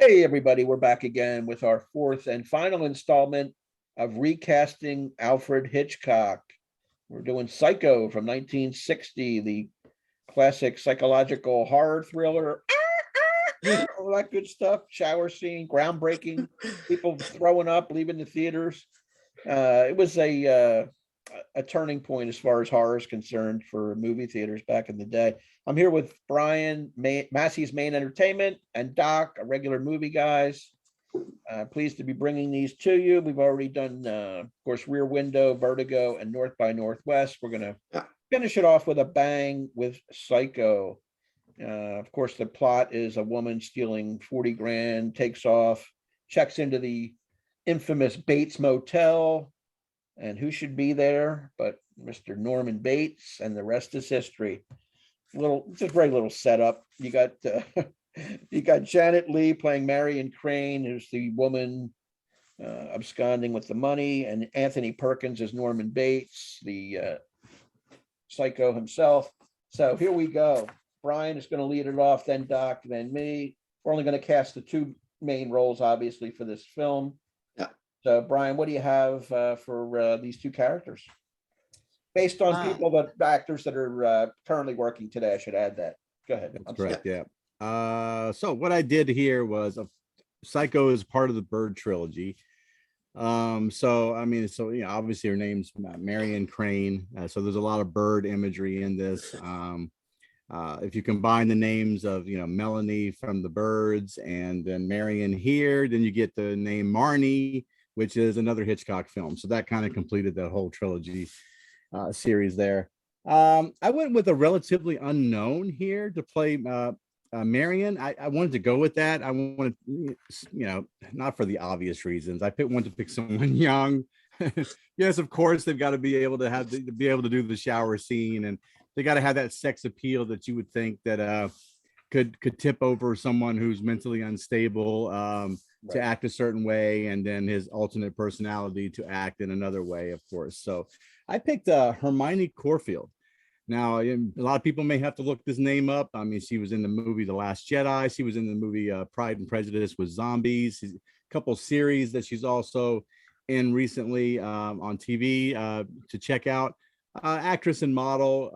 Hey, everybody, we're back again with our fourth and final installment of recasting Alfred Hitchcock. We're doing Psycho from 1960, the classic psychological horror thriller. All that good stuff. Shower scene, groundbreaking, people throwing up, leaving the theaters. It was a turning point as far as horror is concerned for movie theaters back in the day. I'm here with Brian, Massey's Main Entertainment, and Doc, a regular movie guys. Pleased to be bringing these to you. We've already done, of course, Rear Window, Vertigo, and North by Northwest. We're going to finish it off with a bang with Psycho. Of course, the plot is a woman stealing 40 grand, takes off, checks into the infamous Bates Motel. And who should be there but Mr. Norman Bates, and the rest is history. Just very little setup. You got Janet Leigh playing Marion Crane, who's the woman absconding with the money, and Anthony Perkins is Norman Bates, the psycho himself. So here we go. Brian is going to lead it off, then Doc, then me. We're only going to cast the two main roles, obviously, for this film. So, Brian, what do you have for these two characters? Based on actors that are currently working today, I should add that. Go ahead. That's correct, yeah. So what I did here was Psycho is part of the Bird trilogy. Obviously her name's Marion Crane. So there's a lot of bird imagery in this. If you combine the names of, Melanie from the Birds and then Marion here, then you get the name Marnie, which is another Hitchcock film. So that kind of completed the whole trilogy series there. I went with a relatively unknown here to play Marion. I wanted to go with that. I wanted, not for the obvious reasons. I wanted to pick someone young. Yes, of course, they've got to be able to do the shower scene, and they got to have that sex appeal that you would think that could tip over someone who's mentally unstable. To act a certain way, and then his alternate personality to act in another way, of course. So I picked Hermione Corfield. Now, a lot of people may have to look this name up. I mean, she was in the movie The Last Jedi. She was in the movie Pride and Prejudice with zombies. A couple series that she's also in recently on TV to check out. Actress and model.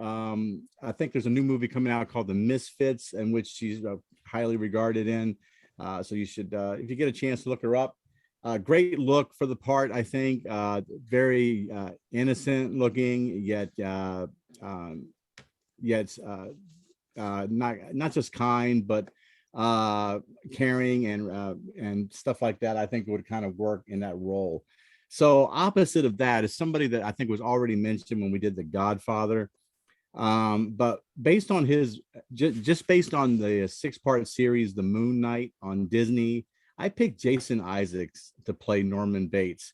I think there's a new movie coming out called The Misfits, in which she's highly regarded in. So you should, if you get a chance to look her up. Great look for the part, I think. Very innocent looking, yet not just kind, but caring and stuff like that. I think would kind of work in that role. So opposite of that is somebody that I think was already mentioned when we did The Godfather. But based on just based on the 6-part series The Moon Knight on Disney, I picked Jason Isaacs to play Norman Bates.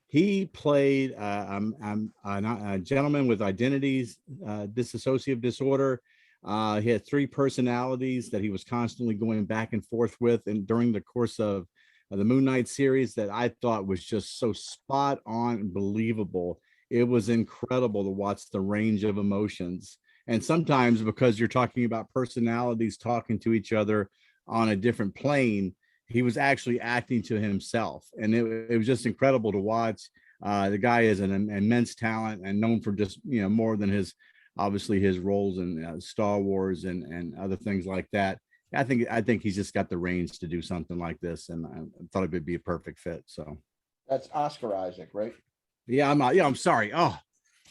He played a gentleman with identities dissociative disorder. He had 3 personalities that he was constantly going back and forth with, and during the course of the Moon Knight series, that I thought was just so spot on and believable. It was incredible to watch the range of emotions. And sometimes, because you're talking about personalities talking to each other on a different plane, he was actually acting to himself. And it was just incredible to watch. The guy is an immense talent and known for just, more than his roles in Star Wars and other things like that. I think he's just got the range to do something like this. And I thought it would be a perfect fit. So that's Oscar Isaac, right? Yeah, I'm sorry. Oh,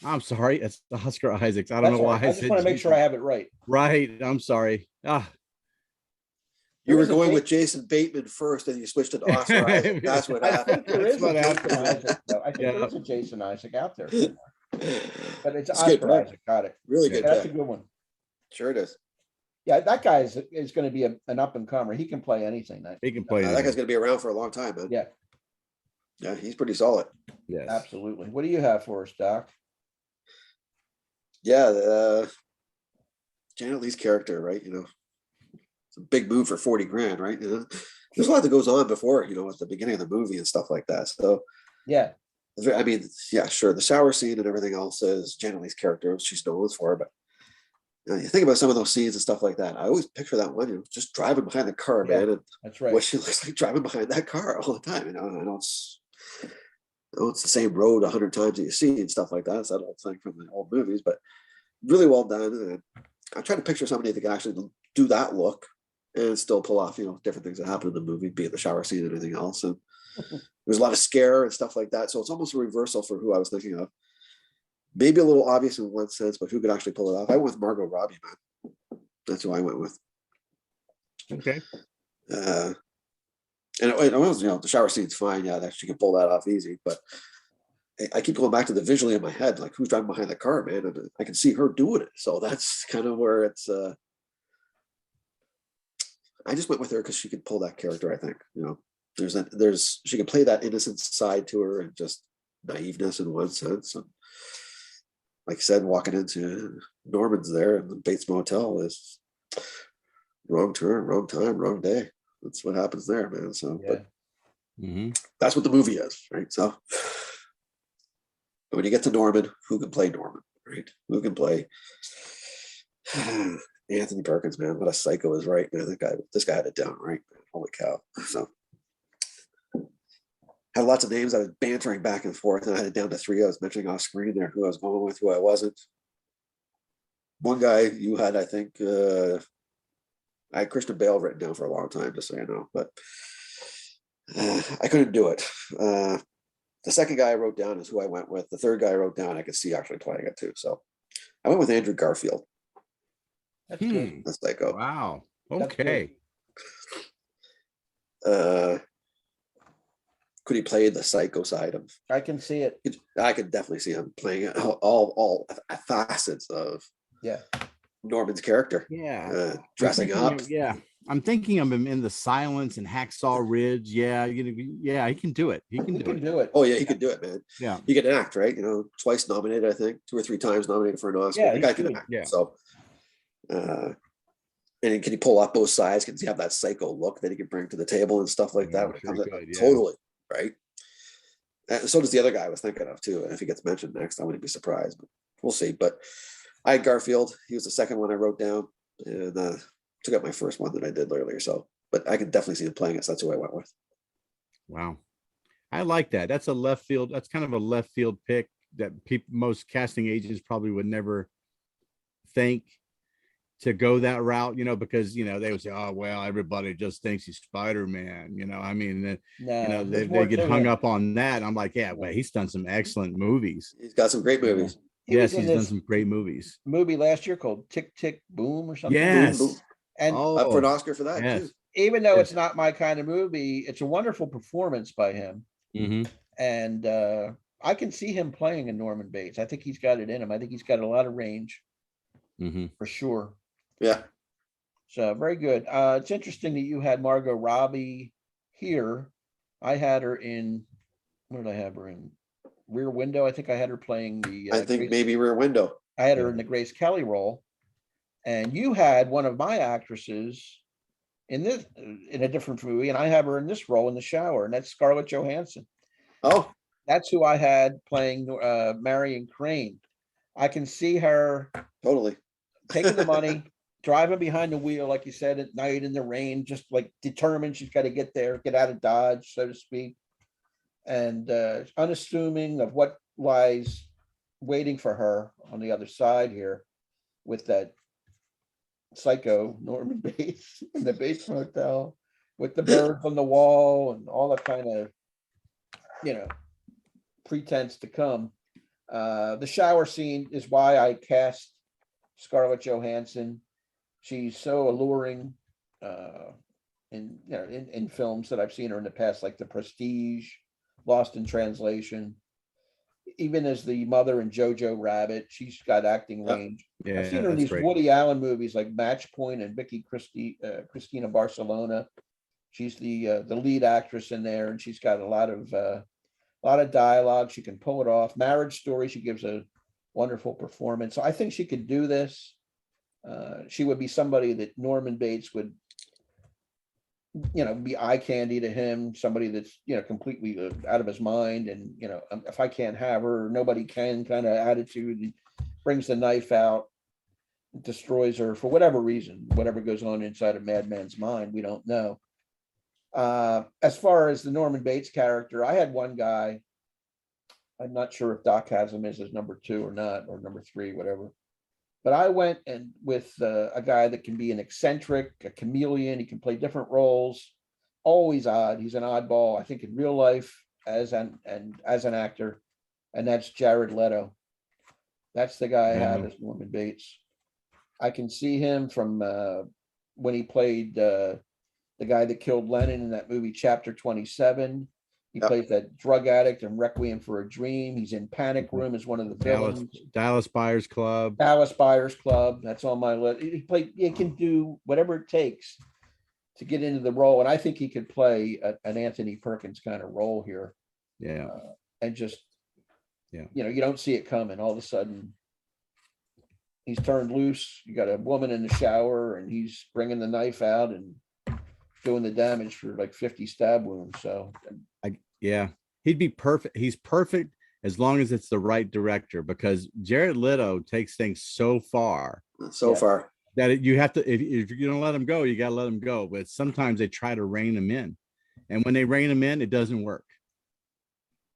I'm sorry. It's Oscar Isaacs. I don't know why I just want to make sure I have it right. Right. I'm sorry. You were going with Jason Bateman first, and you switched to Oscar Isaac. That's what happened. There is a Jason Isaac, though. I think there is a Jason Isaac out there somewhere. But it's Oscar Isaac. Got it. Really good. That's a good one. Sure it is. Yeah, that guy is going to be an up and comer. He can play anything. He can play. That guy's going to be around for a long time, man. Yeah. Yeah, he's pretty solid. Yes, absolutely. What do you have for us, Doc? Yeah, Janet Leigh's character, right? It's a big move for 40 grand, right? There's a lot that goes on before, at the beginning of the movie and stuff like that. So yeah, I mean, yeah, sure. The shower scene and everything else is Janet Leigh's character, she's known for, but You think about some of those scenes and stuff like that. I always picture that one, just driving behind the car, Yeah, man, and that's right. what she looks like driving behind that car all the time. I know it's the same road 100 times that you see and stuff like that. It's that old thing from the old movies, but really well done. And I'm trying to picture somebody that can actually do that look and still pull off, different things that happen in the movie, be it the shower scene and everything else. And there's a lot of scare and stuff like that. So it's almost a reversal for who I was thinking of. Maybe a little obvious in one sense, but who could actually pull it off? I went with Margot Robbie, man. That's who I went with. Okay. And it was, the shower scene's fine. Yeah, that she can pull that off easy. But I keep going back to the visually in my head, like who's driving behind the car, man. And I can see her doing it. So that's kind of where it's. I just went with her because she could pull that character. I think she can play that innocent side to her and just naiveness in one sense. And like I said, walking into Norman's there in the Bates Motel is wrong turn, wrong time, wrong day. That's what happens there, man. So, Yeah. But that's what the movie is, right? So, but when you get to Norman, who can play Norman, right? Who can play Anthony Perkins, man? What a psycho is, right? Man, this guy had it down, right? Man, holy cow! So, had lots of names. I was bantering back and forth, and I had it down to 3. I was mentioning off screen there who I was going with, who I wasn't. One guy you had, I think. I had Christian Bale written down for a long time, just so you know, but I couldn't do it. The second guy I wrote down is who I went with. The third guy I wrote down, I could see actually playing it too. So I went with Andrew Garfield. That's good. That's Psycho. Wow. That's Okay. Could he play the psycho side of? I can see it. I could definitely see him playing all facets of Norman's character. Yeah. Dressing up. I'm thinking of him in The Silence and Hacksaw Ridge. Yeah, he can do it. He can do it. Oh yeah, he could do it, man. Yeah. He can act, right? Twice nominated, I think, 2 or 3 times nominated for an Oscar. Yeah, the guy can act. Yeah. So and can he pull off both sides? Can he have that psycho look that he can bring to the table and stuff like that? Totally, right? And so does the other guy I was thinking of too. And if he gets mentioned next, I wouldn't be surprised, but we'll see. But I had Garfield. He was the second one I wrote down, and took out my first one that I did earlier. So, but I can definitely see him playing it. So that's who I went with. Wow, I like that. That's a left field. That's kind of a left field pick that most casting agents probably would never think to go that route, because they would say, "Oh well, everybody just thinks he's Spider-Man." I mean, they get hung up on that. I'm like, yeah, but he's done some excellent movies. He's got some great movies. He's done some great movies. Movie last year called Tick Tick Boom or something. Yes, Boom, boom. And up for an Oscar for that too. Even though it's not my kind of movie, it's a wonderful performance by him. Mm-hmm. And I can see him playing in Norman Bates. I think he's got it in him. I think he's got a lot of range for sure. Yeah. So very good. It's interesting that you had Margot Robbie here. I had her in, what did I have her in? Rear Window. I think I had her playing the. I think maybe Rear Window. I had her in the Grace Kelly role, and you had one of my actresses in a different movie, and I have her in this role in The Shower, and that's Scarlett Johansson. Oh, that's who I had playing Marion Crane. I can see her totally taking the money. Driving behind the wheel, like you said, at night in the rain, just like determined she's got to get there, get out of Dodge, so to speak, and unassuming of what lies waiting for her on the other side here with that psycho Norman Bates in the Bates Motel with the birds on the wall and all that kind of, pretense to come. The shower scene is why I cast Scarlett Johansson. She's so alluring in films that I've seen her in the past, like The Prestige, Lost in Translation. Even as the mother in Jojo Rabbit, she's got acting range. Yeah, I've seen her in these Woody Allen movies like Match Point and Christina Barcelona. She's the lead actress in there, and she's got a lot of dialogue. She can pull it off. Marriage Story, she gives a wonderful performance. So I think she could do this. She would be somebody that Norman Bates would, be eye candy to him, somebody that's, completely out of his mind. And, if I can't have her, nobody can kind of attitude, brings the knife out. destroys her for whatever reason, whatever goes on inside a madman's mind, we don't know. As far as the Norman Bates character, I had one guy, I'm not sure if Doc has him as his number 2 or not, or number 3, whatever. But I went and with a guy that can be an eccentric, a chameleon. He can play different roles, always odd. He's an oddball, I think, in real life as an actor, and that's Jared Leto. That's the guy I have as Norman Bates. I can see him from when he played the guy that killed Lennon in that movie Chapter 27. He plays that drug addict in Requiem for a Dream. He's in Panic Room as one of the villains. Dallas Buyers Club. Dallas Buyers Club. That's on my list. He can do whatever it takes to get into the role, and I think he could play an Anthony Perkins kind of role here. Yeah, and just you don't see it coming. All of a sudden, he's turned loose. You got a woman in the shower, and he's bringing the knife out and doing the damage for like 50 stab wounds. So he'd be perfect. He's perfect as long as it's the right director, because Jared Leto takes things so far that you have to, if you're gonna let him go, you got to let him go. But sometimes they try to rein him in, and when they rein him in, it doesn't work.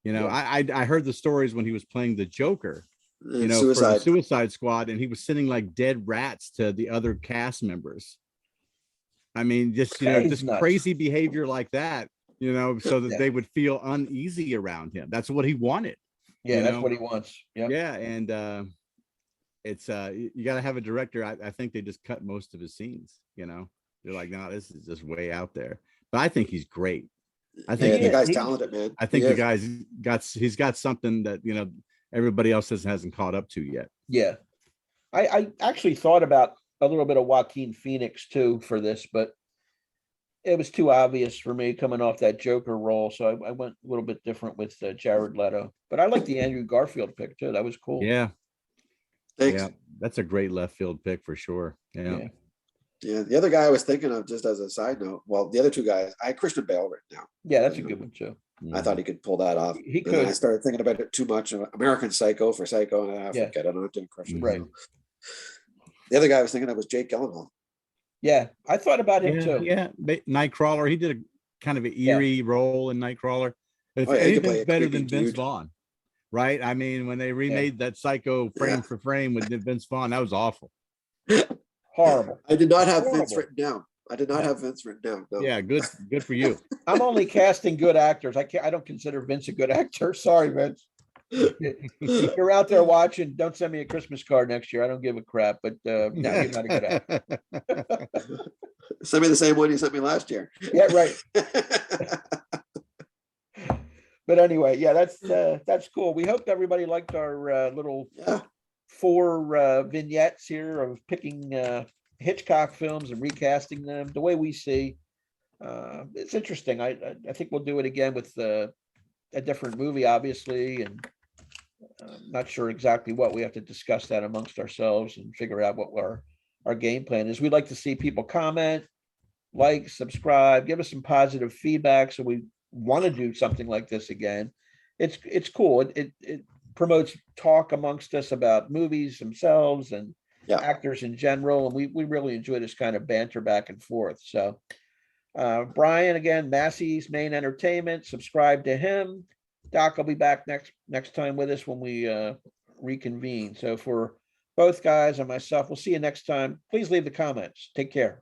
I heard the stories when he was playing the Joker, for the Suicide Squad, and he was sending like dead rats to the other cast members. I mean, just crazy behavior like that, so that they would feel uneasy around him. That's what he wanted. Yeah, that's what he wants. Yeah, and it's you got to have a director. I think they just cut most of his scenes. They're like, no, this is just way out there. But I think he's great. I think the guy's talented, man. I think the guy's got something that everybody else hasn't caught up to yet. Yeah, I actually thought about a little bit of Joaquin Phoenix too for this, but it was too obvious for me coming off that Joker role, so I went a little bit different with Jared Leto. But I like the Andrew Garfield pick too. That was cool. Yeah, thanks. Yeah, that's a great left field pick for sure. Yeah. The other guy I was thinking of, just as a side note, well, the other two guys, I had Christian Bale right now. Yeah, that's a good one too. I thought he could pull that off. He could. I started thinking about it too much. American Psycho for Psycho, and I forget. I don't do Christian Bale. The other guy I was thinking of was Jake Gyllenhaal. Yeah, I thought about him too. Yeah, Nightcrawler. He did a kind of an eerie role in Nightcrawler. If anything's better than Vince Vaughn, right? I mean, when they remade that Psycho frame for frame with Vince Vaughn, that was awful. Horrible. I did not have Vince written down. No. Yeah, good for you. I'm only casting good actors. I don't consider Vince a good actor. Sorry, Vince. If you're out there watching, don't send me a Christmas card next year. I don't give a crap. But no, you're not a good actor. Send me the same one you sent me last year. Yeah, right. But anyway, that's cool. We hope everybody liked our little 4 vignettes here of picking Hitchcock films and recasting them the way we see. It's interesting. I think we'll do it again with a different movie, obviously, and not sure exactly what. We have to discuss that amongst ourselves and figure out what our game plan is. We'd like to see people comment, like, subscribe, give us some positive feedback, so we want to do something like this again. It's cool. It promotes talk amongst us about movies themselves and actors in general, and we really enjoy this kind of banter back and forth. So Brian, again, Massey's Main Entertainment, subscribe to him. Doc will be back next time with us when we reconvene. So for both guys and myself, we'll see you next time. Please leave the comments. Take care.